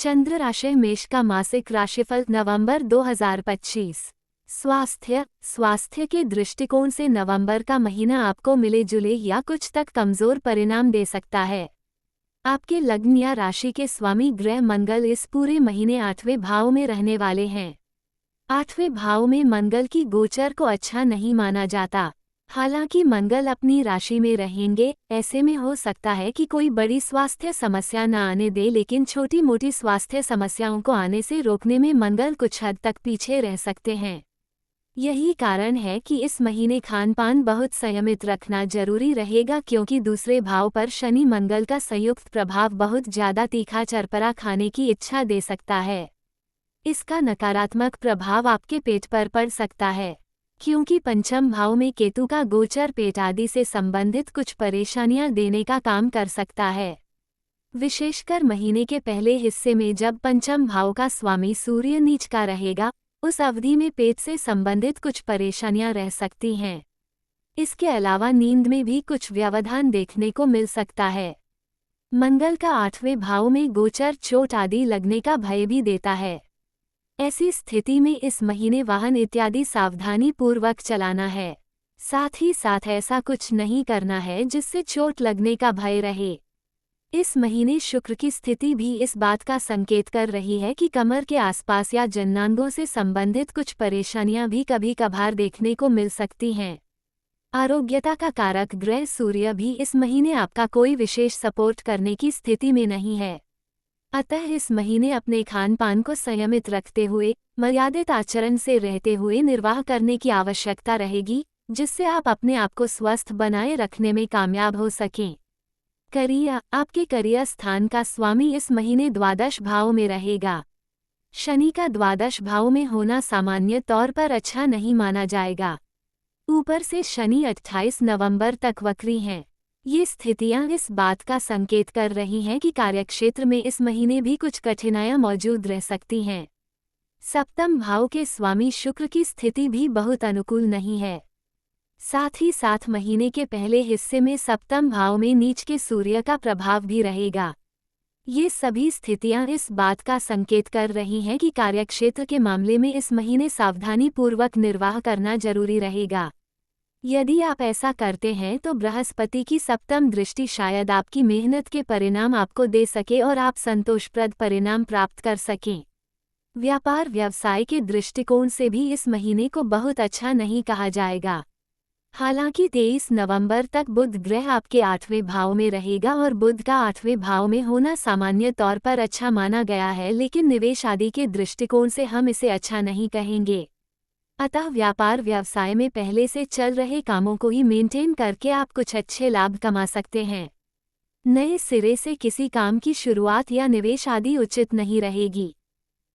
चंद्र राशि मेष का मासिक राशिफल नवंबर 2025। स्वास्थ्य के दृष्टिकोण से नवंबर का महीना आपको मिले जुले या कुछ तक कमजोर परिणाम दे सकता है। आपके लग्न या राशि के स्वामी ग्रह मंगल इस पूरे महीने 8वें भाव में रहने वाले हैं। 8वें भाव में मंगल की गोचर को अच्छा नहीं माना जाता। हालांकि मंगल अपनी राशि में रहेंगे, ऐसे में हो सकता है कि कोई बड़ी स्वास्थ्य समस्या न आने दे, लेकिन छोटी मोटी स्वास्थ्य समस्याओं को आने से रोकने में मंगल कुछ हद तक पीछे रह सकते हैं। यही कारण है कि इस महीने खान पान बहुत संयमित रखना जरूरी रहेगा, क्योंकि दूसरे भाव पर शनि मंगल का संयुक्त प्रभाव बहुत ज्यादा तीखा चरपरा खाने की इच्छा दे सकता है। इसका नकारात्मक प्रभाव आपके पेट पर पड़ सकता है, क्योंकि पंचम भाव में केतु का गोचर पेट आदि से संबंधित कुछ परेशानियां देने का काम कर सकता है। विशेषकर महीने के पहले हिस्से में जब पंचम भाव का स्वामी सूर्य नीच का रहेगा, उस अवधि में पेट से संबंधित कुछ परेशानियां रह सकती हैं। इसके अलावा नींद में भी कुछ व्यवधान देखने को मिल सकता है। मंगल का 8वें भाव में गोचर चोट आदि लगने का भय भी देता है। ऐसी स्थिति में इस महीने वाहन इत्यादि सावधानी पूर्वक चलाना है। साथ ही साथ ऐसा कुछ नहीं करना है जिससे चोट लगने का भय रहे। इस महीने शुक्र की स्थिति भी इस बात का संकेत कर रही है कि कमर के आसपास या जननांगों से संबंधित कुछ परेशानियां भी कभी कभार देखने को मिल सकती हैं। आरोग्यता का कारक ग्रह सूर्य भी इस महीने आपका कोई विशेष सपोर्ट करने की स्थिति में नहीं है। अतः इस महीने अपने खान पान को संयमित रखते हुए, मर्यादित आचरण से रहते हुए निर्वाह करने की आवश्यकता रहेगी, जिससे आप अपने आप को स्वस्थ बनाए रखने में कामयाब हो सकें। करियर, आपके करियर स्थान का स्वामी इस महीने द्वादश भाव में रहेगा। शनि का द्वादश भाव में होना सामान्य तौर पर अच्छा नहीं माना जाएगा। ऊपर से शनि 28 नवंबर तक वक्री हैं। ये स्थितियां इस बात का संकेत कर रही हैं कि कार्यक्षेत्र में इस महीने भी कुछ कठिनाइयां मौजूद रह सकती हैं। सप्तम भाव के स्वामी शुक्र की स्थिति भी बहुत अनुकूल नहीं है। साथ ही साथ महीने के पहले हिस्से में सप्तम भाव में नीच के सूर्य का प्रभाव भी रहेगा। ये सभी स्थितियां इस बात का संकेत कर रही हैं कि कार्यक्षेत्र के मामले में इस महीने सावधानी पूर्वक निर्वाह करना जरूरी रहेगा। यदि आप ऐसा करते हैं तो बृहस्पति की सप्तम दृष्टि शायद आपकी मेहनत के परिणाम आपको दे सके और आप संतोषप्रद परिणाम प्राप्त कर सकें। व्यापार व्यवसाय के दृष्टिकोण से भी इस महीने को बहुत अच्छा नहीं कहा जाएगा। हालांकि 23 नवंबर तक बुध ग्रह आपके 8वें भाव में रहेगा और बुध का 8वें भाव में होना सामान्य तौर पर अच्छा माना गया है, लेकिन निवेश आदि के दृष्टिकोण से हम इसे अच्छा नहीं कहेंगे। अतः व्यापार व्यवसाय में पहले से चल रहे कामों को ही मेंटेन करके आप कुछ अच्छे लाभ कमा सकते हैं। नए सिरे से किसी काम की शुरुआत या निवेश आदि उचित नहीं रहेगी।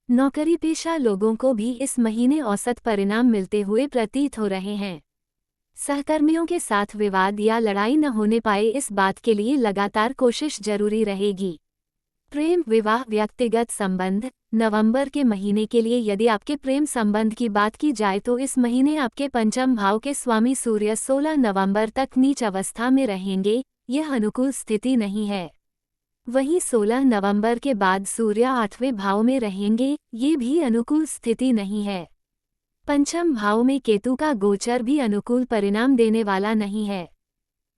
नौकरी पेशा लोगों को भी इस महीने औसत परिणाम मिलते हुए प्रतीत हो रहे हैं। सहकर्मियों के साथ विवाद या लड़ाई न होने पाए, इस बात के लिए लगातार कोशिश जरूरी रहेगी। प्रेम, विवाह, व्यक्तिगत संबंध, नवंबर के महीने के लिए यदि आपके प्रेम संबंध की बात की जाए तो इस महीने आपके पंचम भाव के स्वामी सूर्य 16 नवंबर तक नीच अवस्था में रहेंगे। यह अनुकूल स्थिति नहीं है। वहीं 16 नवंबर के बाद सूर्य 8वें भाव में रहेंगे, ये भी अनुकूल स्थिति नहीं है। पंचम भाव में केतु का गोचर भी अनुकूल परिणाम देने वाला नहीं है।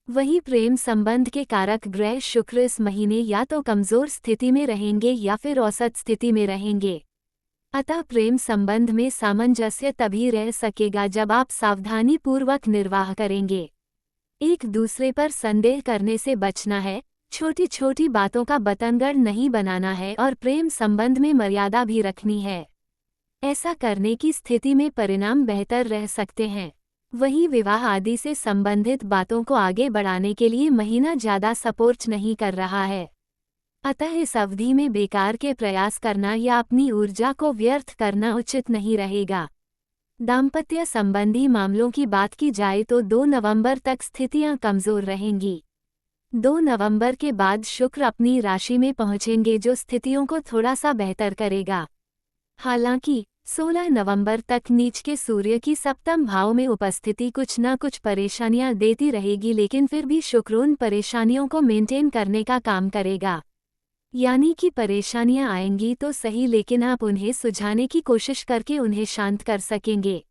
वहीं प्रेम संबंध के कारक ग्रह शुक्र इस महीने या तो कमजोर स्थिति में रहेंगे या फिर औसत स्थिति में रहेंगे। अतः प्रेम संबंध में सामंजस्य तभी रह सकेगा जब आप सावधानी पूर्वक निर्वाह करेंगे। एक दूसरे पर संदेह करने से बचना है, छोटी छोटी बातों का बतंगड़ नहीं बनाना है और प्रेम संबंध में मर्यादा भी रखनी है। ऐसा करने की स्थिति में परिणाम बेहतर रह सकते हैं। वहीं विवाह आदि से संबंधित बातों को आगे बढ़ाने के लिए महीना ज्यादा सपोर्ट नहीं कर रहा है। अतः इस अवधि में बेकार के प्रयास करना या अपनी ऊर्जा को व्यर्थ करना उचित नहीं रहेगा। दाम्पत्य संबंधी मामलों की बात की जाए तो 2 नवंबर तक स्थितियां कमजोर रहेंगी। 2 नवंबर के बाद शुक्र अपनी राशि में पहुंचेंगे, जो स्थितियों को थोड़ा सा बेहतर करेगा। हालांकि 16 नवंबर तक नीच के सूर्य की सप्तम भाव में उपस्थिति कुछ न कुछ परेशानियां देती रहेगी, लेकिन फिर भी शुक्र उन परेशानियों को मेंटेन करने का काम करेगा। यानी कि परेशानियां आएंगी तो सही, लेकिन आप उन्हें सुलझाने की कोशिश करके उन्हें शांत कर सकेंगे।